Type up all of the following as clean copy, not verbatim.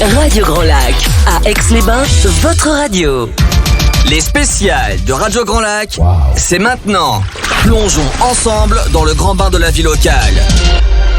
Radio Grand Lac, à Aix-les-Bains, votre radio. Les spéciales de Radio Grand Lac, c'est maintenant. Plongeons ensemble dans le grand bain de la vie locale.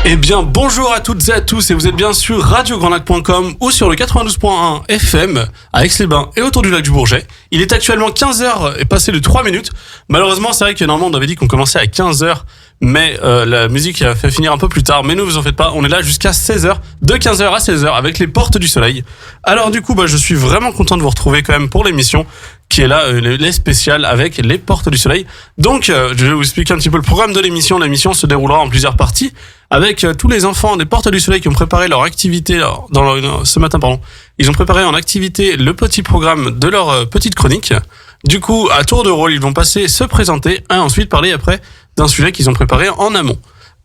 Eh bien, bonjour à toutes et à tous, et vous êtes bien sur radiograndlac.com ou sur le 92.1 FM à Aix-les-Bains et autour du lac du Bourget. Il est actuellement 15h et passé de 3 minutes. Malheureusement, c'est vrai que normalement on avait dit qu'on commençait à 15h, mais la musique a fait finir un peu plus tard. Mais ne vous en faites pas, on est là jusqu'à 16h, de 15h à 16h avec les Portes du Soleil. Alors du coup, je suis vraiment content de vous retrouver quand même pour l'émission qui est là, les spéciales avec les Portes du Soleil. Donc, je vais vous expliquer un petit peu le programme de l'émission. L'émission se déroulera en plusieurs parties avec tous les enfants des Portes du Soleil qui ont préparé leur activité ce matin. Ils ont préparé en activité le petit programme de leur petite chronique. Du coup, à tour de rôle, ils vont passer se présenter et ensuite parler après d'un sujet qu'ils ont préparé en amont.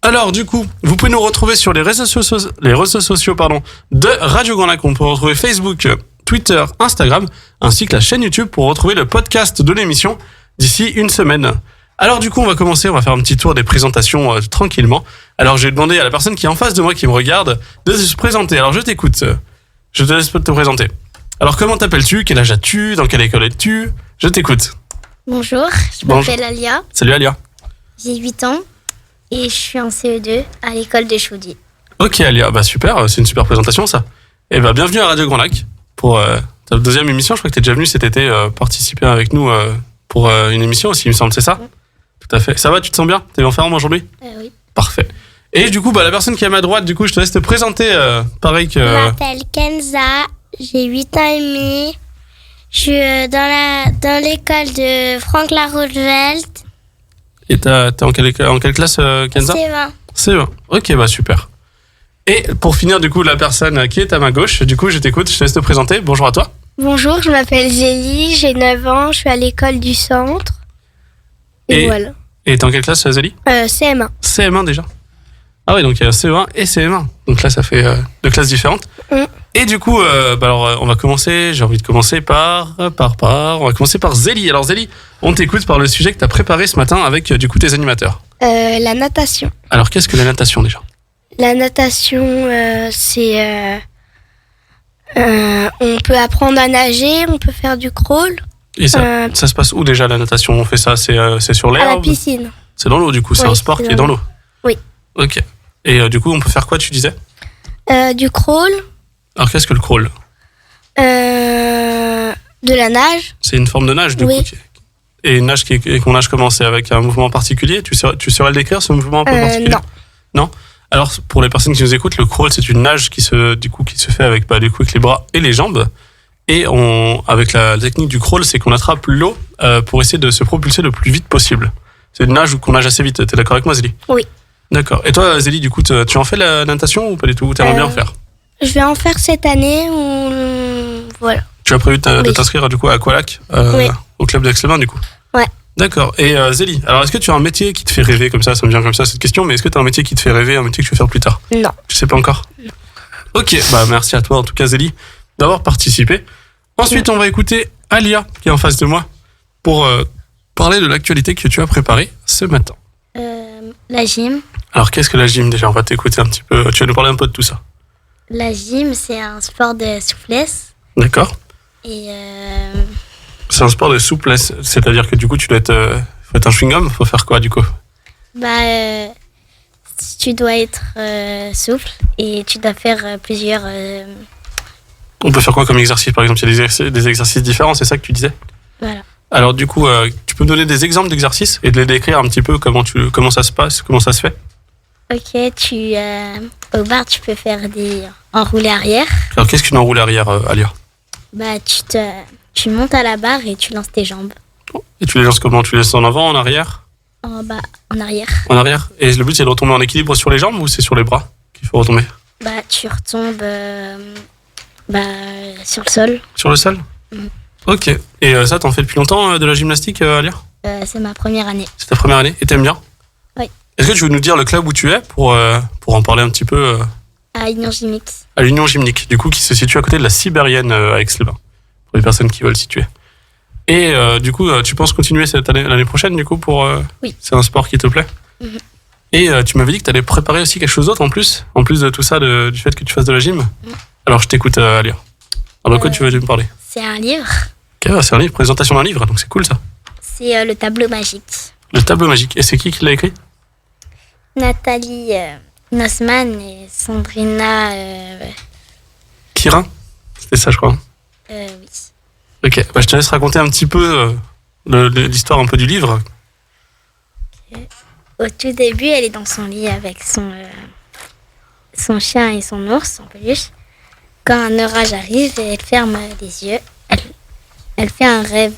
Alors, du coup, vous pouvez nous retrouver sur les réseaux sociaux de Radio Grand Lac. On peut retrouver Facebook, Twitter, Instagram, ainsi que la chaîne YouTube pour retrouver le podcast de l'émission d'ici une semaine. Alors du coup, on va faire un petit tour des présentations tranquillement. Alors j'ai demandé à la personne qui est en face de moi, qui me regarde, de se présenter. Alors je t'écoute, je te laisse te présenter. Alors comment t'appelles-tu? Quel âge as-tu? Dans quelle école es-tu? Je t'écoute. Bonjour, je m'appelle Alia. Salut Alia. J'ai 8 ans et je suis en CE2 à l'école de Chaudier. Ok Alia, super, c'est une super présentation ça. Et bienvenue à Radio Grand Lac pour ta deuxième émission. Je crois que tu es déjà venu cet été participer avec nous pour une émission aussi, il me semble, c'est ça? Tout à fait. Ça va, tu te sens bien? T'es en forme aujourd'hui? Oui. Parfait. Et du coup, la personne qui est à ma droite, du coup, je te laisse te présenter pareil que... Je m'appelle Kenza, j'ai 8 ans et demi. Je suis dans l'école de Franklin Roosevelt. Et t'es en quelle classe, Kenza? C20. C20. Ok, super. Et pour finir, du coup, la personne qui est à ma gauche, du coup, je t'écoute, je te laisse te présenter. Bonjour à toi. Bonjour, je m'appelle Zélie, j'ai 9 ans, je suis à l'école du centre. Et voilà. Et t'es en quelle classe, Zélie? CM1. CM1 déjà? Ah oui, donc il y a CE1 et CM1. Donc là, ça fait 2 classes différentes. Et du coup, on va commencer, j'ai envie de commencer on va commencer par Zélie. Alors Zélie, on t'écoute par le sujet que t'as préparé ce matin avec, du coup, tes animateurs. La natation. Alors, qu'est-ce que la natation déjà? La natation, c'est... on peut apprendre à nager, on peut faire du crawl. Et ça se passe où déjà la natation? On fait ça, c'est sur l'herbe? À la piscine. C'est dans l'eau du coup, c'est un sport qui est dans l'eau? Oui. Ok. Et du coup, on peut faire quoi, tu disais? Du crawl. Alors qu'est-ce que le crawl? De la nage. C'est une forme de nage du coup. Et une nage qu'on nage comment? C'est avec un mouvement particulier? Tu saurais le décrire, ce mouvement un peu particulier? Non. Alors pour les personnes qui nous écoutent, le crawl c'est une nage qui se fait avec avec les bras et les jambes. Et avec la technique du crawl, c'est qu'on attrape l'eau pour essayer de se propulser le plus vite possible. C'est une nage qu'on nage assez vite. T'es d'accord avec moi, Zélie? Oui. D'accord. Et toi, Zélie, du coup, tu en fais la natation ou pas du tout? T'aimerais bien en faire? Je vais en faire cette année. Voilà. Tu as prévu de t'inscrire du coup à Aqualac, au club d'Aix-les-Bains, du coup? Ouais. D'accord. Et Zélie, alors est-ce que tu as un métier qui te fait rêver comme ça? Ça me vient comme ça cette question, mais est-ce que tu as un métier qui te fait rêver, un métier que tu veux faire plus tard? Non. Tu sais pas encore? Non. Ok. Merci à toi en tout cas, Zélie, d'avoir participé. Ensuite, on va écouter Alia, qui est en face de moi, pour parler de l'actualité que tu as préparée ce matin. La gym. Alors, qu'est-ce que la gym déjà? On va t'écouter un petit peu. Tu vas nous parler un peu de tout ça. La gym, c'est un sport de souplesse. D'accord. Et c'est un sport de souplesse, c'est-à-dire que du coup, tu dois faut être un chewing-gum. Faut faire quoi du coup? Tu dois être souple et tu dois faire plusieurs... On peut faire quoi comme exercice? Par exemple, il y a des exercices différents, c'est ça que tu disais? Voilà. Alors du coup, tu peux me donner des exemples d'exercices et de les décrire un petit peu comment ça se passe, comment ça se fait? Ok, au bar, tu peux faire des enroulés arrière. Alors qu'est-ce qu'une enroulée arrière, Alia? Tu montes à la barre et tu lances tes jambes. Et tu les lances comment? Tu les lances en avant, en arrière? En arrière. En arrière? Et le but c'est de retomber en équilibre sur les jambes ou c'est sur les bras qu'il faut retomber? Tu retombes sur le sol. Sur le sol? Ok. Et ça, t'en fais depuis longtemps de la gymnastique, Alia? C'est ma première année. C'est ta première année? Et t'aimes bien? Oui. Est-ce que tu veux nous dire le club où tu es pour en parler un petit peu À l'Union Gymnique. À l'Union Gymnique, du coup, qui se situe à côté de la Sibérienne à Aix-les-Bains, pour les personnes qui veulent situer. Et du coup, tu penses continuer l'année prochaine, du coup, Oui. C'est un sport qui te plaît? Et tu m'avais dit que tu allais préparer aussi quelque chose d'autre en plus de tout ça, du fait que tu fasses de la gym. Alors, je t'écoute, Alia. Alors, de quoi tu veux me parler? C'est un livre. Ok, c'est un livre, présentation d'un livre, donc c'est cool ça. C'est le tableau magique. Le tableau magique. Et c'est qui l'a écrit? Nathalie Nossman et Sandrina. Kirin? C'était ça, je crois. Oui. Ok, bah, je te laisse raconter un petit peu l'histoire un peu du livre. Au tout début, elle est dans son lit avec son chien et son ours en peluche. Quand un orage arrive, elle ferme les yeux. Elle fait un rêve.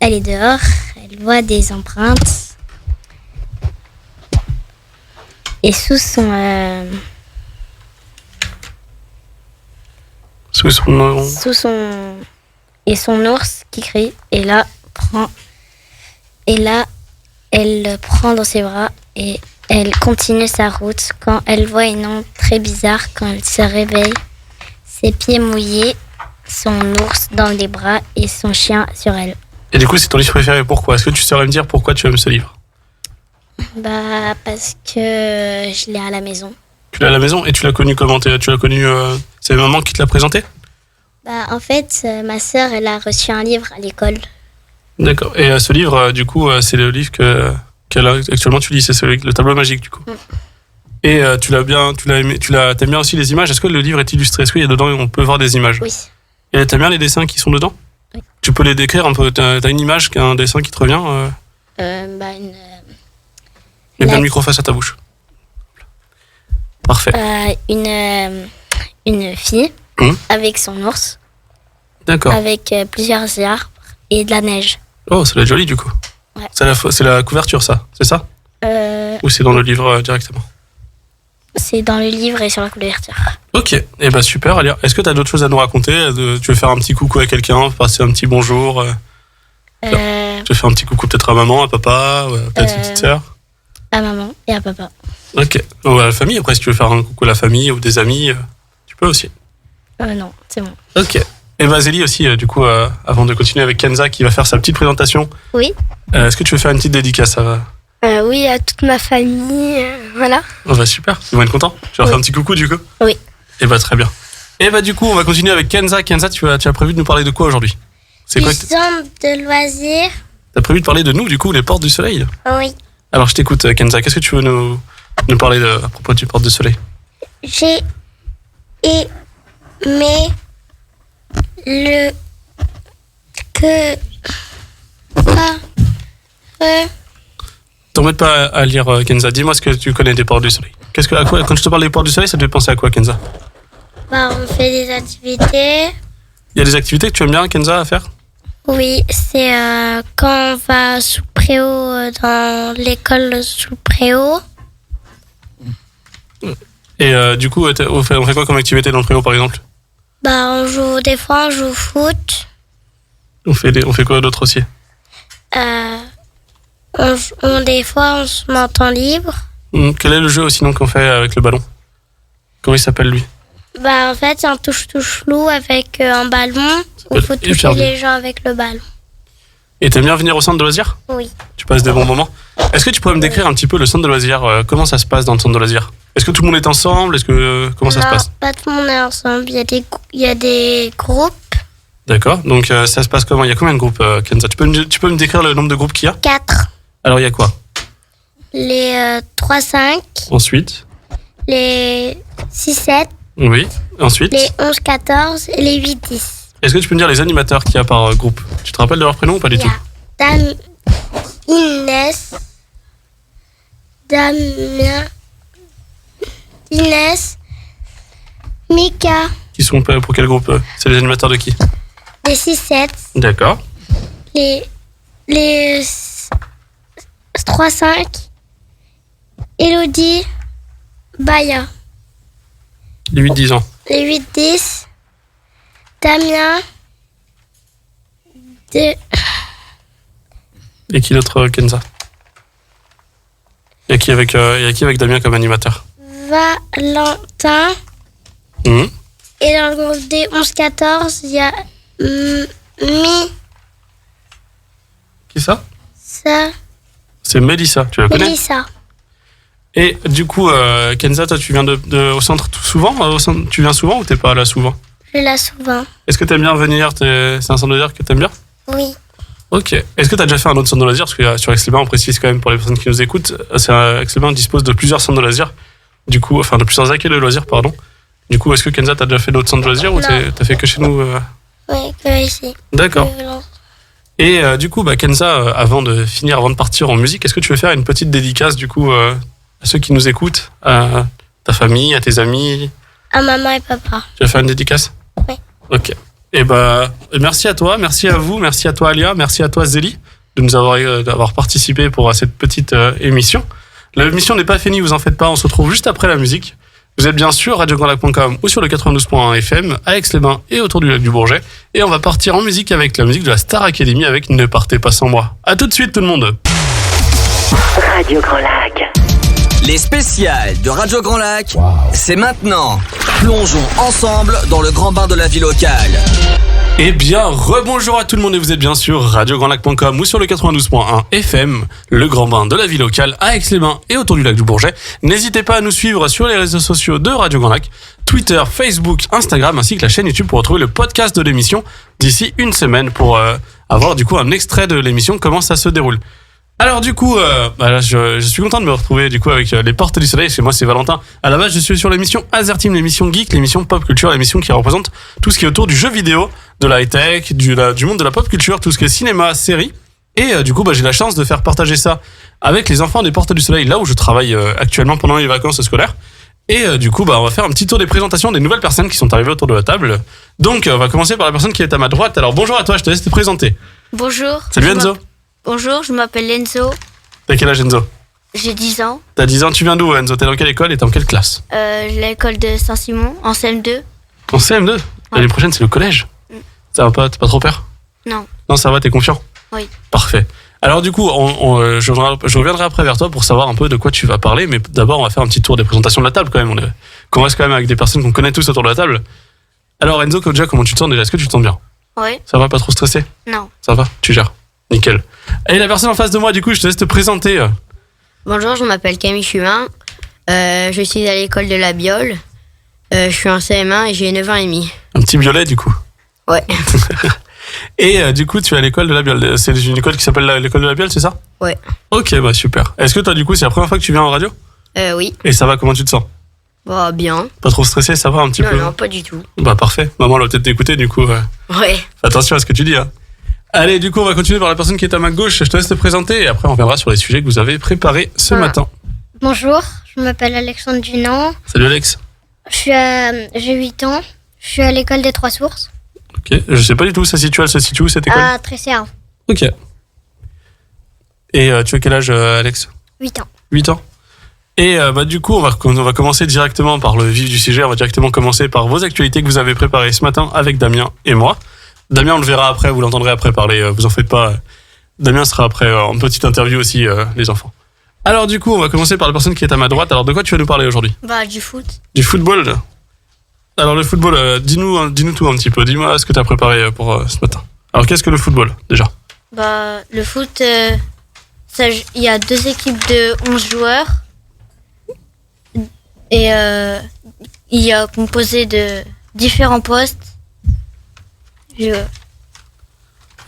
Elle est dehors. Elle voit des empreintes. Et sous son et son ours qui crie. Et là, elle le prend dans ses bras et elle continue sa route quand elle voit une ombre très bizarre quand elle se réveille. Ses pieds mouillés, son ours dans les bras et son chien sur elle. Et du coup, c'est ton livre préféré, pourquoi? Est-ce que tu saurais me dire pourquoi tu aimes ce livre? Bah, parce que je l'ai à la maison. Tu l'as à la maison et tu l'as connu comment? Tu l'as connu, c'est maman qui te l'a présenté? Bah, en fait, ma sœur, elle a reçu un livre à l'école. D'accord. Et ce livre, du coup, c'est le livre actuellement tu lis, c'est le tableau magique, du coup. Et tu l'as aimé, t'aimes bien aussi les images. Est-ce que le livre est illustré? Est-ce qu'il y a dedans, on peut voir des images? Oui. Et t'aimes bien les dessins qui sont dedans? Oui. Tu peux les décrire un peu? T'as une image, un dessin qui te revient? Mets bien le micro face à ta bouche. Parfait. Une fille avec son ours, D'accord. avec plusieurs arbres et de la neige. Oh, ça doit être joli, du coup. Ouais. C'est la couverture, ça, c'est ça? Ou c'est dans le livre directement? C'est dans le livre et sur la couverture. Ok, et bah super. Alia, est-ce que tu as d'autres choses à nous raconter? Tu veux faire un petit coucou à quelqu'un, passer un petit bonjour? Tu veux faire un petit coucou peut-être à maman, à papa, peut-être une petite sœur? À maman et à papa. Ok, ou à la famille, après si tu veux faire un coucou à la famille ou des amis, tu peux aussi. Non, c'est bon. Ok, et bah Zélie aussi, du coup, avant de continuer avec Kenza qui va faire sa petite présentation. Oui. Est-ce que tu veux faire une petite dédicace Oui, à toute ma famille, voilà. Oh bah super, ils vont être contents. Tu leur fais un petit coucou du coup? Oui. Et bah très bien. Et bah du coup, on va continuer avec Kenza. Kenza, tu as prévu de nous parler de quoi aujourd'hui? C'est quoi Centre de loisirs. T'as prévu de parler de nous, du coup, les Portes du Soleil? Oui. Alors je t'écoute, Kenza. Qu'est-ce que tu veux nous parler à propos du Portes du Soleil? J'ai aimé T'embête pas à lire, Kenza. Dis-moi ce que tu connais des Portes du Soleil. Quand je te parle des Portes du Soleil, ça te fait penser à quoi, Kenza? on fait des activités. Il y a des activités que tu aimes bien, Kenza, à faire? Oui, c'est quand on va sous Préau, dans l'école sous Préau. Et du coup, on fait quoi comme activité dans le préau, par exemple? Des fois on joue au foot. On fait quoi d'autre aussi? Des fois on se met en temps libre. Quel est le jeu sinon qu'on fait avec le ballon? Comment il s'appelle lui? En fait, c'est un touche-touche-loup avec un ballon. Il faut toucher les gens avec le ballon. Et t'aimes bien venir au centre de loisirs? Oui. Tu passes des bons moments? Est-ce que tu pourrais me décrire un petit peu le centre de loisirs? Comment ça se passe dans le centre de loisirs? Est-ce que tout le monde est ensemble? Comment ça se passe? Non, pas tout le monde est ensemble. Il y a des groupes. D'accord. Donc ça se passe comment? Il y a combien de groupes, Kenza? Tu peux me décrire le nombre de groupes qu'il y a? 4. Alors il y a quoi? Les 3-5. Ensuite? Les 6-7. Oui. Ensuite? Les 11-14 et les 8-10. Est-ce que tu peux me dire les animateurs qu'il y a par groupe? Tu te rappelles de leur prénom ou pas du tout? Inès, Damien, Mika. Qui sont pour quel groupe? C'est les animateurs de qui? Les 6-7. D'accord. Les 3-5. Elodie, Baya. Les 8-10 ans. Les 8-10. Damien. Et qui d'autre, Kenza? Il y a qui avec Damien comme animateur? Valentin. Et dans le groupe des 11-14, il y a Qui ça? Ça. C'est Mélissa, tu la connais? Mélissa. Et du coup, Kenza, toi, tu viens au centre souvent Tu viens souvent ou t'es pas là souvent? Je suis là souvent. Est-ce que t'aimes bien venir? C'est un centre de loisirs que t'aimes bien? Oui. Ok. Est-ce que t'as déjà fait un autre centre de loisirs? Parce que sur Aix-les-Bains, on précise quand même pour les personnes qui nous écoutent, Aix-les-Bains dispose de plusieurs centres de loisirs. Du coup, enfin de plusieurs accueils de loisirs, pardon. Du coup, est-ce que Kenza, t'as déjà fait d'autres centres de loisirs ou t'as fait que chez nous Oui, que ici. D'accord. Et du coup, Kenza, avant de partir en musique, est-ce que tu veux faire une petite dédicace du coup à ceux qui nous écoutent, à ta famille, à tes amis? À maman et papa. Tu vas faire une dédicace? Oui. Ok. Et merci à toi, merci à vous, merci à toi Alia, merci à toi Zélie de nous d'avoir participé pour cette petite émission. L'émission n'est pas finie, vous en faites pas, on se retrouve juste après la musique. Vous êtes bien sûr radiograndlac.com ou sur le 92.1 FM à Aix-les-Bains et autour du lac du Bourget. Et on va partir en musique avec la musique de la Star Academy avec Ne partez pas sans moi. À tout de suite tout le monde. Radio Grand Lac. Les spéciales de Radio Grand Lac, c'est maintenant. Plongeons ensemble dans le grand bain de la vie locale. Eh bien, rebonjour à tout le monde et vous êtes bien sûr radiograndlac.com ou sur le 92.1 FM, le grand bain de la vie locale à Aix-les-Bains et autour du lac du Bourget. N'hésitez pas à nous suivre sur les réseaux sociaux de Radio Grand Lac, Twitter, Facebook, Instagram ainsi que la chaîne YouTube pour retrouver le podcast de l'émission d'ici une semaine pour avoir du coup un extrait de l'émission, comment ça se déroule. Alors du coup, là, je suis content de me retrouver du coup avec les Portes du Soleil. Chez moi, c'est Valentin. À la base, je suis sur l'émission Azerteam, l'émission geek, l'émission pop culture, l'émission qui représente tout ce qui est autour du jeu vidéo, de la high-tech, du monde de la pop culture, tout ce qui est cinéma, série. Et du coup, j'ai la chance de faire partager ça avec les enfants des Portes du Soleil, là où je travaille actuellement pendant les vacances scolaires. Et du coup, on va faire un petit tour des présentations des nouvelles personnes qui sont arrivées autour de la table. Donc, on va commencer par la personne qui est à ma droite. Alors, bonjour à toi, je te laisse te présenter. Bonjour. Salut Enzo. Bonjour, je m'appelle Enzo. T'as quel âge Enzo? J'ai 10 ans. T'as 10 ans, tu viens d'où Enzo? T'es dans quelle école et t'es en quelle classe? L'école de Saint-Simon, en CM2. En CM2? L'année prochaine, c'est le collège. Ça va pas? T'as pas trop peur? Non. Non, ça va, t'es confiant? Oui. Parfait. Alors du coup, je reviendrai après vers toi pour savoir un peu de quoi tu vas parler, mais d'abord, on va faire un petit tour des présentations de la table quand même. Qu'on reste quand même avec des personnes qu'on connaît tous autour de la table. Alors Enzo, déjà, comment tu te sens déjà? Est-ce que tu te sens bien? Oui. Ça va, pas trop stressé? Non. Ça va? Tu gères? Nickel. Et la personne en face de moi, du coup, je te laisse te présenter. Bonjour, je m'appelle Camille Chumin. Je suis à l'école de la Biole. Je suis en CM1 et j'ai 9 ans et demi. Un petit violet, du coup. Ouais. Et du coup, tu es à l'école de la Biole. C'est une école qui s'appelle l'école de la Biole, c'est ça? Ouais. Ok, super. Est-ce que toi, du coup, c'est la première fois que tu viens en radio? Oui. Et ça va, comment tu te sens? Bien. Pas trop stressé, ça va un petit peu? Non, pas du tout. Parfait. Maman, elle va peut-être t'écouter, du coup. Ouais. Fais attention à ce que tu dis, hein. Allez, du coup, on va continuer par la personne qui est à ma gauche. Je te laisse te présenter et après, on reviendra sur les sujets que vous avez préparés ce matin. Bonjour, je m'appelle Alexandre Dunant. Salut Alex. J'ai 8 ans. Je suis à l'école des Trois Sources. Ok, je sais pas du tout où ça se situe. Elle se situe où cette école? À Tresserre. Ok. Et tu as quel âge, Alex? 8 ans. 8 ans. Et du coup, on va commencer directement par le vif du sujet. On va directement commencer par vos actualités que vous avez préparées ce matin avec Damien et moi. Damien, on le verra après, vous l'entendrez après parler, vous en faites pas. Damien sera après en petite interview aussi, les enfants. Alors du coup, on va commencer par la personne qui est à ma droite. Alors de quoi tu vas nous parler aujourd'hui? Du foot. Du football. Alors le football, dis-nous tout un petit peu. Dis-moi ce que tu as préparé pour ce matin. Alors qu'est-ce que le football déjà? Le foot, il y a 2 équipes de 11 joueurs. Et il est composé de différents postes. Et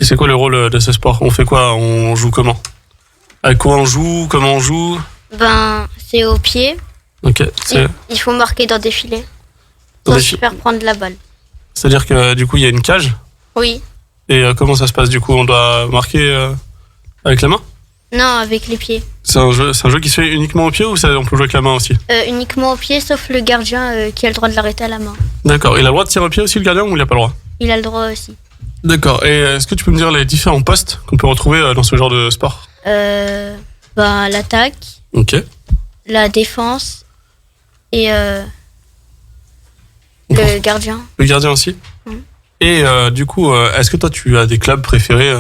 c'est quoi le rôle de ce sport? On fait quoi? On joue comment? Avec quoi on joue? Comment on joue? C'est au pied. Ok. Il faut marquer dans des filets. Dans Sans des se faire prendre la balle. C'est-à-dire que du coup il y a une cage? Oui. Et comment ça se passe du coup? On doit marquer avec la main? Non, avec les pieds. C'est un jeu qui se fait uniquement au pied ou on peut jouer avec la main aussi? Uniquement au pied, sauf le gardien qui a le droit de l'arrêter à la main. D'accord. Il a le droit de tirer au pied aussi le gardien ou il n'a pas le droit? Il a le droit aussi. D'accord. Et est-ce que tu peux me dire les différents postes qu'on peut retrouver dans ce genre de sport? L'attaque, Ok. la défense et le gardien. Le gardien aussi. Et du coup, est-ce que toi tu as des clubs préférés?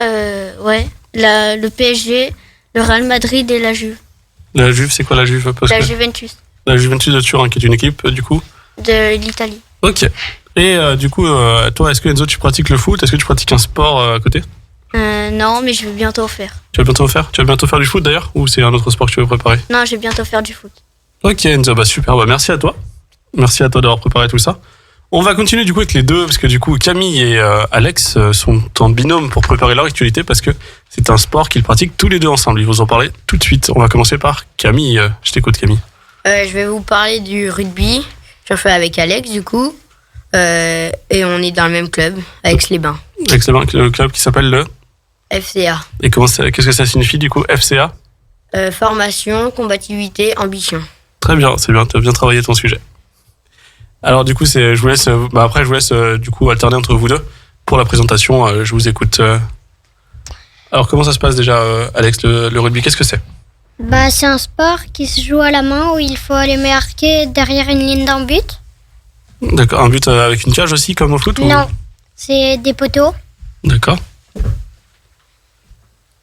Ouais. Le PSG, le Real Madrid et la Juve. La Juve, c'est quoi la Juve? Juventus. La Juventus de Turin, qui est une équipe du coup de l'Italie. Ok. Et du coup, toi, est-ce que Enzo, tu pratiques le foot? Est-ce que tu pratiques un sport à côté? Non, mais je vais bientôt en faire. Tu vas bientôt faire? Tu vas bientôt faire du foot d'ailleurs? Ou c'est un autre sport que tu veux préparer? Non, je vais bientôt faire du foot. Ok Enzo, bah super, bah merci à toi. Merci à toi d'avoir préparé tout ça. On va continuer du coup avec les deux, parce que du coup Camille et Alex sont en binôme pour préparer leur actualité, parce que c'est un sport qu'ils pratiquent tous les deux ensemble. Ils vont en parler tout de suite. On va commencer par Camille. Je t'écoute Camille. Je vais vous parler du rugby. J'en fais avec Alex du coup. Et on est dans le même club, Aix-les-Bains. Excellent, le club qui s'appelle le FCA. Et qu'est-ce que ça signifie du coup FCA? Formation, combativité, ambition. Très bien, c'est bien, tu as bien travaillé ton sujet. Alors du coup, je vous laisse du coup alterner entre vous deux pour la présentation. Je vous écoute. Alors comment ça se passe déjà, Alex, le rugby? Qu'est-ce que c'est? Bah, c'est un sport qui se joue à la main où il faut aller marquer derrière une ligne d'un but. D'accord, un but avec une cage aussi comme au foot? Non, c'est des poteaux. D'accord.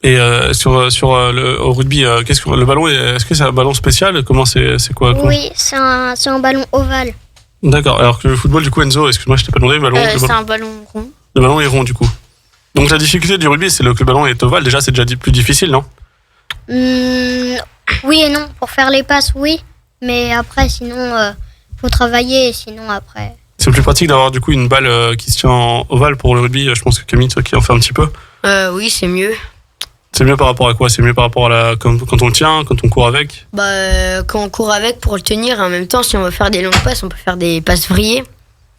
Et au rugby, qu'est-ce que le ballon est-ce que c'est un ballon spécial? Comment c'est quoi? Oui, c'est un ballon ovale. D'accord. Alors que le football du coup, Enzo, excuse-moi, je t'ai pas demandé, C'est un ballon rond. le ballon est rond du coup. Donc la difficulté du rugby, c'est que le ballon est ovale. Déjà, c'est déjà plus difficile, non? Oui et non. Pour faire les passes, oui. Mais après, sinon, faut travailler. Sinon, après. C'est plus pratique d'avoir du coup une balle qui se tient en ovale pour le rugby. Je pense que Camille, toi qui en fait un petit peu. Oui, c'est mieux. C'est mieux par rapport à quoi? C'est mieux par rapport à quand on le tient, quand on court avec? Quand on court avec pour le tenir, en même temps, si on veut faire des longues passes, on peut faire des passes vrillées.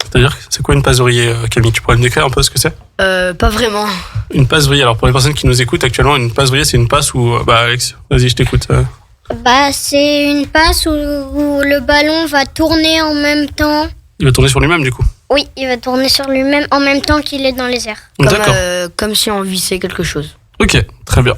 C'est-à-dire, c'est quoi une passe vrillée, Camille? Tu pourrais me décrire un peu ce que c'est? Pas vraiment. Une passe vrillée. Alors pour les personnes qui nous écoutent actuellement, une passe vrillée, c'est une passe où, Alex, vas-y, je t'écoute. Bah, c'est une passe où le ballon va tourner en même temps. Il va tourner sur lui-même du coup. Oui, il va tourner sur lui-même en même temps qu'il est dans les airs. D'accord. Comme si on vissait quelque chose. Ok, très bien.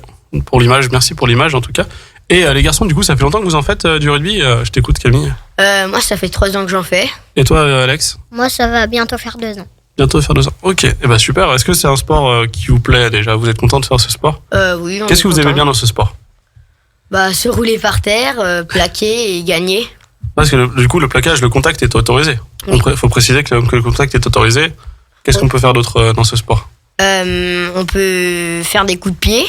Pour l'image, merci pour l'image en tout cas. Et les garçons, du coup, ça fait longtemps que vous en faites du rugby? Je t'écoute Camille. Moi, ça fait 3 ans que j'en fais. Et toi Alex? Moi, ça va bientôt faire 2 ans. Bientôt faire 2 ans. Ok, et bah super. Est-ce que c'est un sport qui vous plaît déjà? Vous êtes content de faire ce sport? Oui. Qu'est-ce que vous aimez bien dans ce sport? Bah, se rouler par terre, plaquer et gagner. Parce que du coup, le plaquage, le contact est autorisé. Oui. Il faut préciser que le contact est autorisé. Qu'est-ce qu'on peut faire d'autre dans ce sport? On peut faire des coups de pied.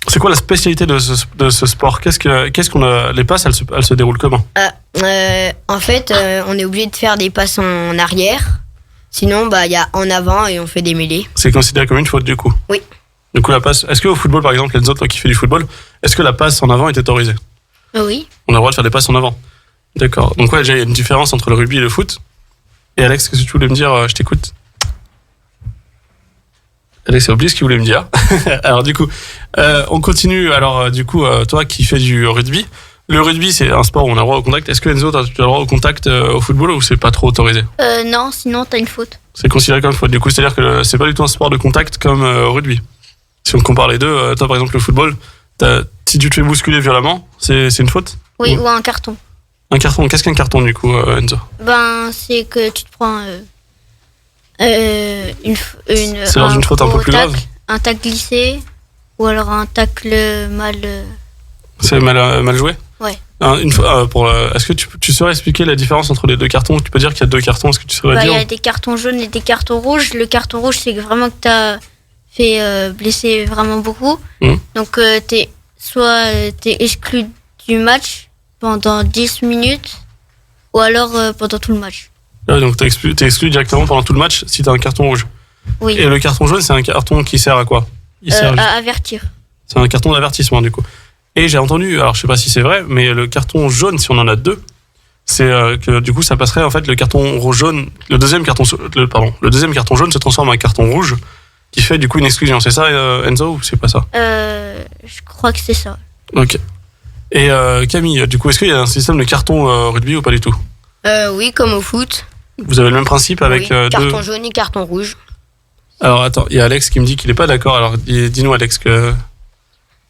C'est quoi la spécialité de ce sport? Qu'est-ce qu'on a? Les passes, elles se déroulent comment? En fait, on est obligé de faire des passes en arrière. Sinon, il y a en avant et on fait des mêlées. C'est considéré comme une faute du coup? Oui. Du coup, la passe. Est-ce qu'au football, par exemple, les autres qui fait du football, est-ce que la passe en avant est autorisée? Oui. On a le droit de faire des passes en avant. D'accord. Donc ouais, déjà, il y a une différence entre le rugby et le foot. Et Alex, qu'est-ce que tu voulais me dire? Je t'écoute. Alex a oublié ce qu'il voulait me dire. Alors du coup, on continue. Alors du coup, toi qui fais du rugby, le rugby c'est un sport où on a le droit au contact. Est-ce que Enzo, tu as le droit au contact au football ou c'est pas trop autorisé? Non, sinon t'as une faute. C'est considéré comme faute. Du coup, c'est-à-dire que c'est pas du tout un sport de contact comme au rugby. Si on compare les deux, toi par exemple le football, si tu te fais bousculer violemment, c'est une faute? Oui, ou un carton. Un carton. Qu'est-ce qu'un carton du coup, Enzo? C'est que tu te prends c'est lors d'une faute un peu plus grave. Un tacle glissé ou alors un tacle mal. C'est mal joué? Ouais. Est-ce que tu saurais expliquer la différence entre les deux cartons? Tu peux dire qu'il y a 2 cartons, est-ce que tu saurais Il dire? y a des cartons jaunes et des cartons rouges. Le carton rouge, c'est vraiment que t'as fait blesser vraiment beaucoup. Donc t'es exclu du match pendant 10 minutes ou alors pendant tout le match. Ouais, donc t'es exclu directement pendant tout le match si t'as un carton rouge. Oui. Et le carton jaune, c'est un carton qui sert à quoi? À avertir. C'est un carton d'avertissement du coup. Et j'ai entendu, alors je sais pas si c'est vrai, mais le carton jaune, si on en a 2, c'est que du coup ça passerait en fait le carton jaune, le deuxième carton jaune se transforme en un carton rouge qui fait du coup une exclusion. C'est ça, Enzo, ou c'est pas ça? Je crois que c'est ça. Ok. Et Camille, du coup, est-ce qu'il y a un système de carton rugby ou pas du tout? Oui, comme au foot. Vous avez le même principe avec carton jaune et carton rouge. Alors attends, il y a Alex qui me dit qu'il est pas d'accord. Alors dis-nous Alex que...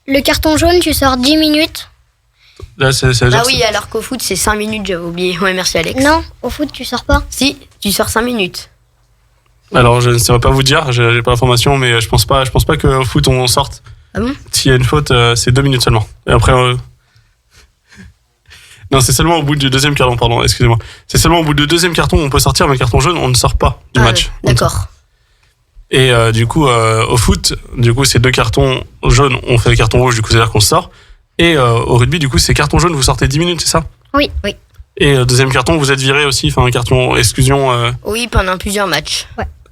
Le carton jaune, tu sors 10 minutes. Là, c'est oui, alors qu'au foot, c'est 5 minutes, j'avais oublié. Ouais, merci Alex. Non, au foot, tu sors pas. Si, tu sors 5 minutes. Alors je ne saurais pas vous dire, j'ai pas l'information, mais je pense pas qu'au foot on sorte. Ah bon? S'il y a une faute, c'est 2 minutes seulement. Et après... Non, c'est seulement au bout du deuxième carton, pardon, excusez-moi. C'est seulement au bout du deuxième carton où on peut sortir, mais le carton jaune, on ne sort pas du match. D'accord. Et du coup, au foot, du coup, c'est 2 cartons jaunes, on fait les cartons rouges, du coup, c'est-à-dire qu'on sort. Et au rugby, du coup, c'est carton jaune, vous sortez 10 minutes, c'est ça? Oui. Et deuxième carton, vous êtes viré aussi, enfin, un carton exclusion. Oui, pendant plusieurs matchs.